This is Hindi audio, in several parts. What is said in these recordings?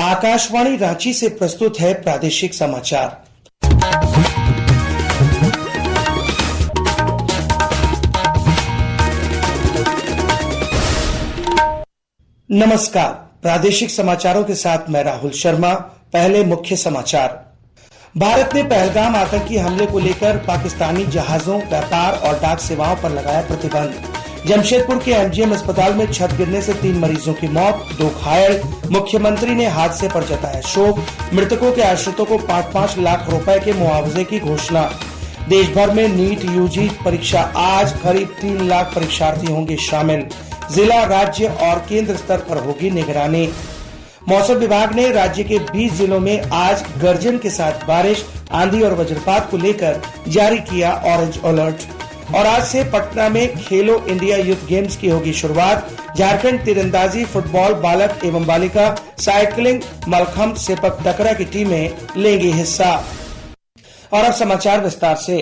आकाशवाणी रांची से प्रस्तुत है प्रादेशिक समाचार। नमस्कार, प्रादेशिक समाचारों के साथ मैं राहुल शर्मा। पहले मुख्य समाचार। भारत ने पहलगाम आतंकी हमले को लेकर पाकिस्तानी जहाजों, व्यापार और डाक सेवाओं पर लगाया प्रतिबंध। जमशेदपुर के एमजीएम अस्पताल में छत गिरने से 3 मरीजों की मौत, 2 घायल। मुख्यमंत्री ने हादसे पर जताया शोक। मृतकों के आश्रितों को 5-5 लाख रुपए के मुआवजे की घोषणा। देश भर में नीट यूजी परीक्षा आज, करीब 3 लाख परीक्षार्थी होंगे शामिल। जिला, राज्य और केंद्र स्तर पर होगी निगरानी। मौसम विभाग ने राज्य के 20 जिलों में आज गर्जन के साथ बारिश, आंधी और वज्रपात को लेकर जारी किया ऑरेंज अलर्ट। और आज से पटना में खेलो इंडिया यूथ गेम्स की होगी शुरुआत। झारखंड तीरंदाजी, फुटबॉल, बालक एवं बालिका, साइकिलिंग, मलखंभ, सेपक टकरा की टीमें लेंगी हिस्सा। और अब समाचार विस्तार से।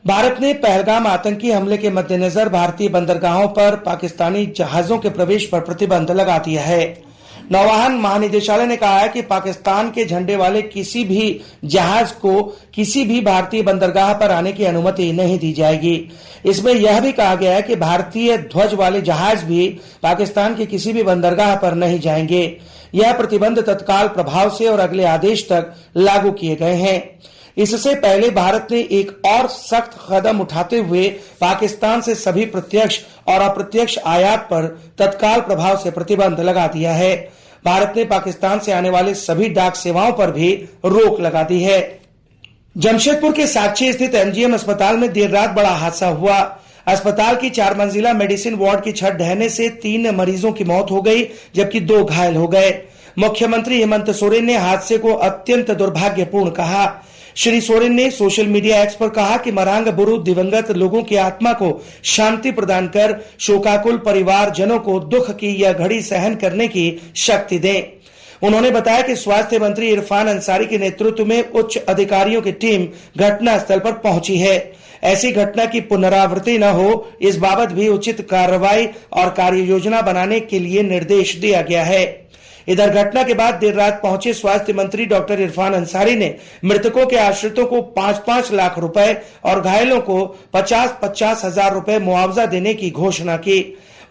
भारत ने पहलगाम आतंकी हमले के मद्देनजर भारतीय बंदरगाहों पर पाकिस्तानी जहाजों के प्रवेश पर प्रतिबंध लगा दिया है। नौवहन महानिदेशालय ने कहा है कि पाकिस्तान के झंडे वाले किसी भी जहाज को किसी भी भारतीय बंदरगाह पर आने की अनुमति नहीं दी जाएगी। इसमें यह भी कहा गया है कि भारतीय ध्वज वाले जहाज भी पाकिस्तान के किसी भी बंदरगाह पर नहीं जाएंगे। यह प्रतिबंध तत्काल प्रभाव से और अगले आदेश तक लागू किए गए हैं। इससे पहले भारत ने एक और सख्त कदम उठाते हुए पाकिस्तान से सभी प्रत्यक्ष और अप्रत्यक्ष आयात पर तत्काल प्रभाव से प्रतिबंध लगा दिया है। भारत ने पाकिस्तान से आने वाले सभी डाक सेवाओं पर भी रोक लगा दी है। जमशेदपुर के साक्षी स्थित एमजीएम अस्पताल में देर रात बड़ा हादसा हुआ। अस्पताल की 4 मंजिला मेडिसिन वार्ड की छत ढहने से 3 मरीजों की मौत हो गई, जबकि 2 घायल हो गए। मुख्यमंत्री हेमंत सोरेन ने हादसे को अत्यंत दुर्भाग्यपूर्ण कहा। श्री सोरेन ने सोशल मीडिया एक्स पर कहा कि मरांग बुरु दिवंगत लोगों की आत्मा को शांति प्रदान कर शोकाकुल परिवारजनों को दुख की यह घड़ी सहन करने की शक्ति दें। उन्होंने बताया कि स्वास्थ्य मंत्री इरफान अंसारी के नेतृत्व में उच्च अधिकारियों की टीम घटना स्थल पर पहुंची है। ऐसी घटना की पुनरावृत्ति न हो, इस बाबत भी उचित कार्रवाई और कार्य योजना बनाने के लिए निर्देश दिया गया है। इधर घटना के बाद देर रात पहुंचे स्वास्थ्य मंत्री डॉक्टर इरफान अंसारी ने मृतकों के आश्रितों को 5-5 लाख रुपए और घायलों को 50-50 हजार रुपए मुआवजा देने की घोषणा की।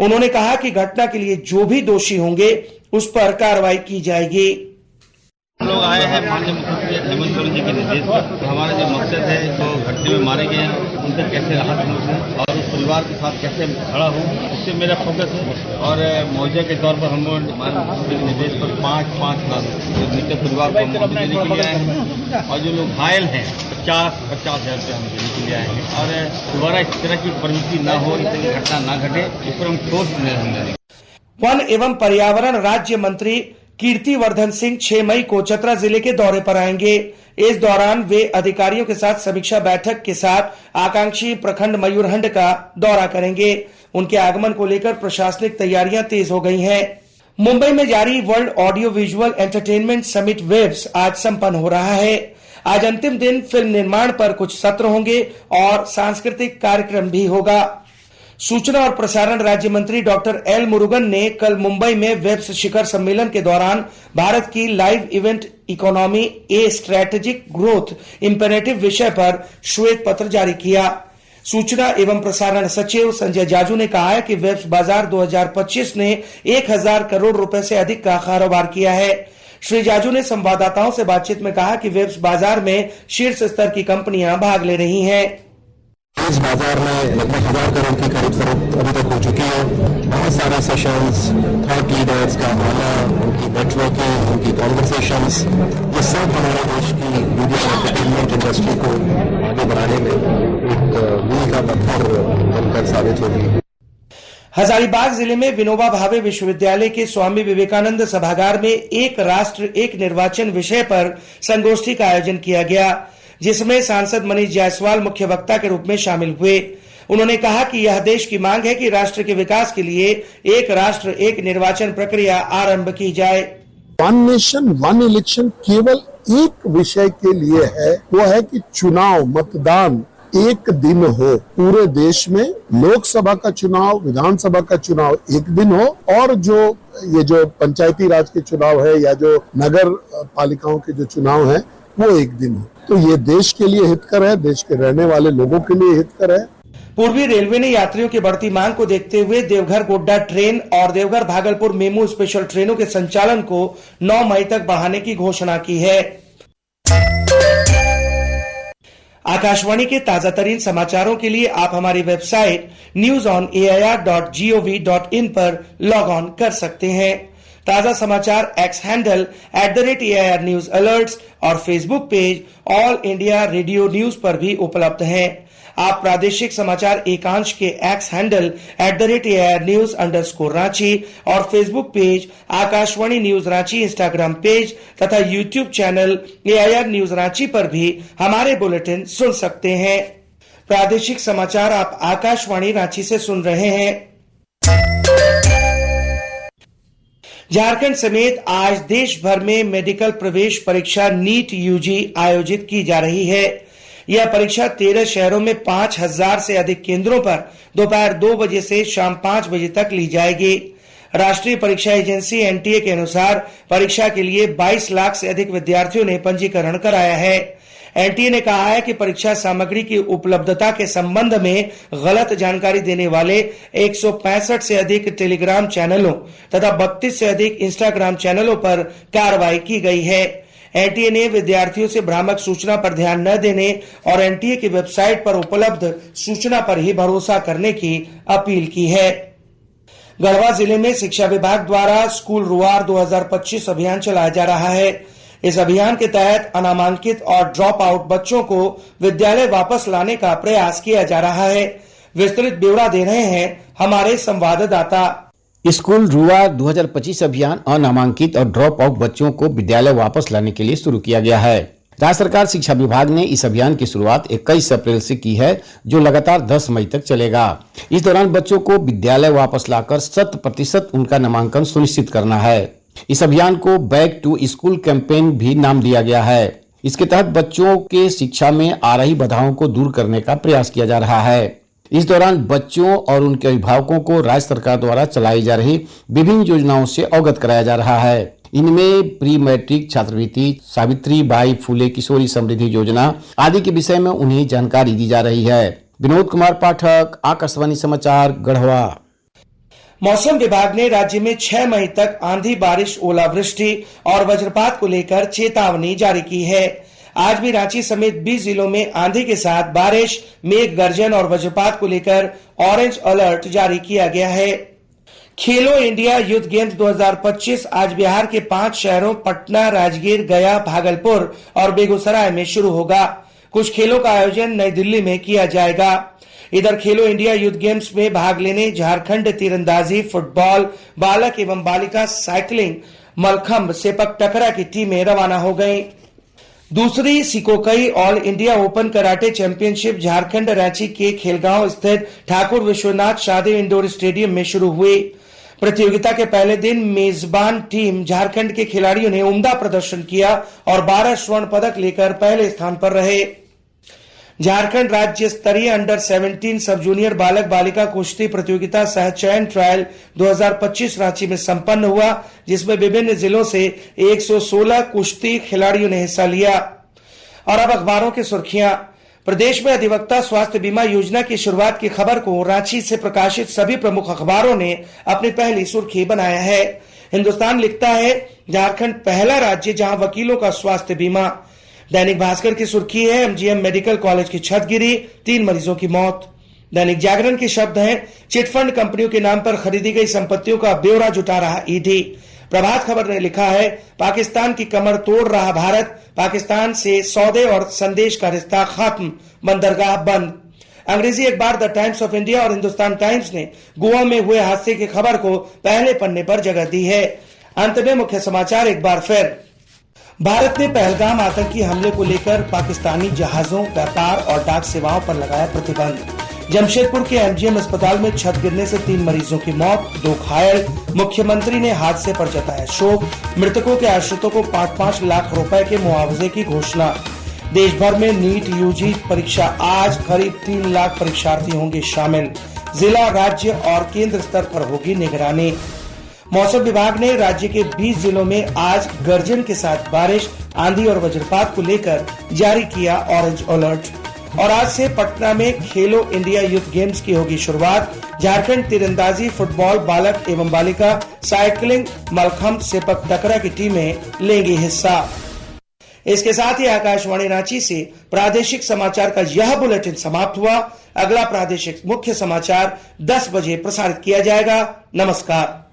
उन्होंने कहा कि घटना के लिए जो भी दोषी होंगे उस पर कार्रवाई की जाएगी। लोग आए हैं माननीय मुख्यमंत्री हेमंत सोरेन जी के निर्देश पर। हमारा जो मकसद है जो घटने में मारे गए हैं उनसे कैसे राहत मिले और उस परिवार के साथ कैसे खड़ा हूँ, इससे मेरा फोकस है। और मुआवजे के तौर पर हम लोग माननीय मुख्यमंत्री के निर्देश पर 5-5 लाख मृतक परिवार को मुआवजा देने के लिए आए हैं। और जो लोग घायल हैं 50-50 हजार रुपये हम देने के लिए आए हैं। और दोबारा इस तरह की प्रवृत्ति न हो, इस तरह की घटना न घटे, इस पर हम ठोस निर्णय लेंगे। वन एवं पर्यावरण राज्य मंत्री कीर्तिवर्धन सिंह 6 मई को चतरा जिले के दौरे पर आएंगे। इस दौरान वे अधिकारियों के साथ समीक्षा बैठक के साथ आकांक्षी प्रखंड मयूरहंड का दौरा करेंगे। उनके आगमन को लेकर प्रशासनिक तैयारियां तेज हो गई हैं। मुंबई में जारी world audio visual entertainment summit waves आज संपन्न हो रहा है। आज अंतिम दिन फिल्म निर्माण पर कुछ सत्र होंगे और सांस्कृतिक कार्यक्रम भी होगा। सूचना और प्रसारण राज्य मंत्री डॉक्टर एल मुरुगन ने कल मुंबई में वेब्स शिखर सम्मेलन के दौरान भारत की लाइव इवेंट इकोनॉमी ए स्ट्रेटेजिक ग्रोथ इंपेरेटिव विषय पर श्वेत पत्र जारी किया। सूचना एवं प्रसारण सचिव संजय जाजू ने कहा है कि वेब्स बाजार 2025 ने 1000 करोड़ रुपए से अधिक का कारोबार किया है। श्री जाजू ने संवाददाताओं से बातचीत में कहा कि वेब्स बाजार में शीर्ष स्तर की कंपनियां भाग ले रही हैं। इस बाजार में लगभग 1000 करोड़ की खरीद फरोख्त अभी तक हो चुकी है। बहुत सारे सेशंस, थॉट लीडर्स का आना, उनकी नेटवर्किंग, उनकी कॉन्वर्सेशंस, ये सब हमारे देश की मीडिया एंटरटेनमेंट इंडस्ट्री को आगे बढ़ाने में एक मील का पत्थर बनकर साबित होगी। हजारीबाग जिले में विनोबा भावे विश्वविद्यालय के स्वामी विवेकानंद सभागार में एक राष्ट्र एक निर्वाचन विषय पर संगोष्ठी का आयोजन किया गया, जिसमें सांसद मनीष जायसवाल मुख्य वक्ता के रूप में शामिल हुए। उन्होंने कहा कि यह देश की मांग है कि राष्ट्र के विकास के लिए एक राष्ट्र एक निर्वाचन प्रक्रिया आरंभ की जाए। वन नेशन वन इलेक्शन केवल एक विषय के लिए है, वो है कि चुनाव, मतदान एक दिन हो, पूरे देश में लोकसभा का चुनाव, विधानसभा का चुनाव एक दिन हो, और जो पंचायती राज के चुनाव है या जो नगर पालिकाओं के जो चुनाव है वो एक दिन हो। तो ये देश के लिए हितकर है, देश के रहने वाले लोगों के लिए हितकर है। पूर्वी रेलवे ने यात्रियों की बढ़ती मांग को देखते हुए देवघर गोड्डा ट्रेन और देवघर भागलपुर मेमू स्पेशल ट्रेनों के संचालन को 9 मई तक बढ़ाने की घोषणा की है। आकाशवाणी के ताजा तरीन समाचारों के लिए आप हमारी वेबसाइट newsonair.gov.in पर लॉग ऑन कर सकते हैं। ताजा समाचार X handle @AIR news alerts और Facebook page All India Radio News पर भी उपलब्ध हैं। आप प्रादेशिक समाचार एकांश के एक्स हैंडल @AIR न्यूज_रांची और Facebook page Akashvani news Ranchi, Instagram page तथा YouTube channel AIR news Ranchi पर भी हमारे बुलेटिन सुन सकते हैं। प्रादेशिक समाचार आप आकाशवाणी रांची से सुन रहे हैं। झारखंड समेत आज देश भर में मेडिकल प्रवेश परीक्षा नीट यूजी आयोजित की जा रही है। यह परीक्षा 13 शहरों में 5000 से अधिक केंद्रों पर दोपहर 2 बजे से शाम 5 बजे तक ली जाएगी। राष्ट्रीय परीक्षा एजेंसी NTA के अनुसार परीक्षा के लिए 22 लाख से अधिक विद्यार्थियों ने पंजीकरण कराया है। NTA ने कहा है कि परीक्षा सामग्री की उपलब्धता के संबंध में गलत जानकारी देने वाले 165 से अधिक टेलीग्राम चैनलों तथा 32 से अधिक इंस्टाग्राम चैनलों पर कार्रवाई की गई है। NTA ने विद्यार्थियों से भ्रामक सूचना पर ध्यान न देने और NTA की वेबसाइट पर उपलब्ध सूचना पर ही भरोसा करने की अपील की है। गढ़वा जिले में शिक्षा विभाग द्वारा स्कूल रुआर 2025 अभियान चलाया जा रहा है। इस अभियान के तहत अनामांकित और ड्रॉप आउट बच्चों को विद्यालय वापस लाने का प्रयास किया जा रहा है। विस्तृत ब्यौरा दे रहे हैं हमारे संवाददाता। स्कूल रुआ 2025 अभियान अनामांकित और ड्रॉप आउट बच्चों को विद्यालय वापस लाने के लिए शुरू किया गया है। राज्य सरकार शिक्षा विभाग ने इस अभियान की शुरुआत 21 अप्रैल से की है, जो लगातार 10 मई तक चलेगा। इस दौरान बच्चों को विद्यालय वापस लाकर 100% उनका नामांकन सुनिश्चित करना है। इस अभियान को बैक टू स्कूल कैंपेन भी नाम दिया गया है। इसके तहत बच्चों के शिक्षा में आ रही बाधाओं को दूर करने का प्रयास किया जा रहा है। इस दौरान बच्चों और उनके अभिभावकों को राज्य सरकार द्वारा चलाई जा रही विभिन्न योजनाओं से अवगत कराया जा रहा है। इनमें प्री मैट्रिक छात्रवृत्ति, सावित्रीबाई फुले किशोरी समृद्धि योजना आदि के विषय में उन्हें जानकारी दी जा रही है। विनोद कुमार पाठक, आकाशवाणी समाचार, गढ़वा। मौसम विभाग ने राज्य में 6 मई तक आंधी, बारिश, ओलावृष्टि और वज्रपात को लेकर चेतावनी जारी की है। आज भी रांची समेत 20 जिलों में आंधी के साथ बारिश, मेघ गर्जन और वज्रपात को लेकर ऑरेंज अलर्ट जारी किया गया है। खेलो इंडिया यूथ गेम्स 2025 आज बिहार के 5 शहरों पटना, राजगीर, गया, भागलपुर और बेगूसराय में शुरू होगा। कुछ खेलों का आयोजन नई दिल्ली में किया जाएगा। इधर खेलो इंडिया यूथ गेम्स में भाग लेने झारखंड तीरंदाजी, फुटबॉल, बालक एवं बालिका साइकिलिंग, मलखंभ, सेपक टकरा की टीमें रवाना हो गयी। दूसरी Shitokai All India Open karate championship Jharkhand Ranchi के खेलगांव स्थित ठाकुर विश्वनाथ शादेव इंडोर स्टेडियम में शुरू हुई। प्रतियोगिता के पहले दिन मेजबान टीम झारखंड के खिलाड़ियों ने उम्दा प्रदर्शन किया और 12 स्वर्ण पदक लेकर पहले स्थान पर रहे। झारखंड राज्य स्तरीय अंडर 17 सब जूनियर बालक बालिका कुश्ती प्रतियोगिता सह चयन ट्रायल 2025 रांची में संपन्न हुआ, जिसमें विभिन्न जिलों से 116 कुश्ती खिलाड़ियों ने हिस्सा लिया। और अब अखबारों की सुर्खियां। प्रदेश में अधिवक्ता स्वास्थ्य बीमा योजना की शुरुआत की खबर को रांची से प्रकाशित सभी प्रमुख अखबारों ने अपनी पहली सुर्खी बनाया है। हिंदुस्तान लिखता है, झारखंड पहला राज्य जहां वकीलों का स्वास्थ्य बीमा। दैनिक भास्कर की सुर्खी है, MGM मेडिकल कॉलेज की छत गिरी, 3 मरीजों की मौत। दैनिक जागरण के शब्द हैं, चिटफंड कंपनियों के नाम पर खरीदी गई संपत्तियों का ब्यौरा जुटा रहा ईडी। प्रभात खबर ने लिखा है, पाकिस्तान की कमर तोड़ रहा भारत, पाकिस्तान से सौदे और संदेश का रिश्ता खत्म, बंदरगाह बंद। अंग्रेजी अखबार द टाइम्स ऑफ इंडिया और हिंदुस्तान टाइम्स ने गोवा में हुए हादसे की खबर को पहले पन्ने पर जगह दी है। अंत में मुख्य समाचार एक बार फिर। भारत ने पहलगाम आतंकी हमले को लेकर पाकिस्तानी जहाजों, व्यापार और डाक सेवाओं पर लगाया प्रतिबंध। जमशेदपुर के MGM अस्पताल में छत गिरने से 3 मरीजों की मौत, 2 घायल। मुख्यमंत्री ने हादसे पर जताया शोक। मृतकों के आश्रितों को 5-5 लाख रुपए के मुआवजे की घोषणा। देश भर में नीट यूजी परीक्षा आज करीब 3 लाख परीक्षार्थी होंगे शामिल। जिला, राज्य और केंद्र स्तर पर होगी निगरानी। मौसम विभाग ने राज्य के 20 जिलों में आज गर्जन के साथ बारिश, आंधी और वज्रपात को लेकर जारी किया ऑरेंज अलर्ट। और आज से पटना में खेलो इंडिया यूथ गेम्स की होगी शुरुआत। झारखंड तीरंदाजी, फुटबॉल, बालक एवं बालिका, साइकिलिंग, मलखंभ, सेपक टकरा की टीमें लेंगी हिस्सा। इसके साथ ही आकाशवाणी रांची से प्रादेशिक समाचार का यह बुलेटिन समाप्त हुआ। अगला प्रादेशिक मुख्य समाचार 10 बजे प्रसारित किया जाएगा। नमस्कार।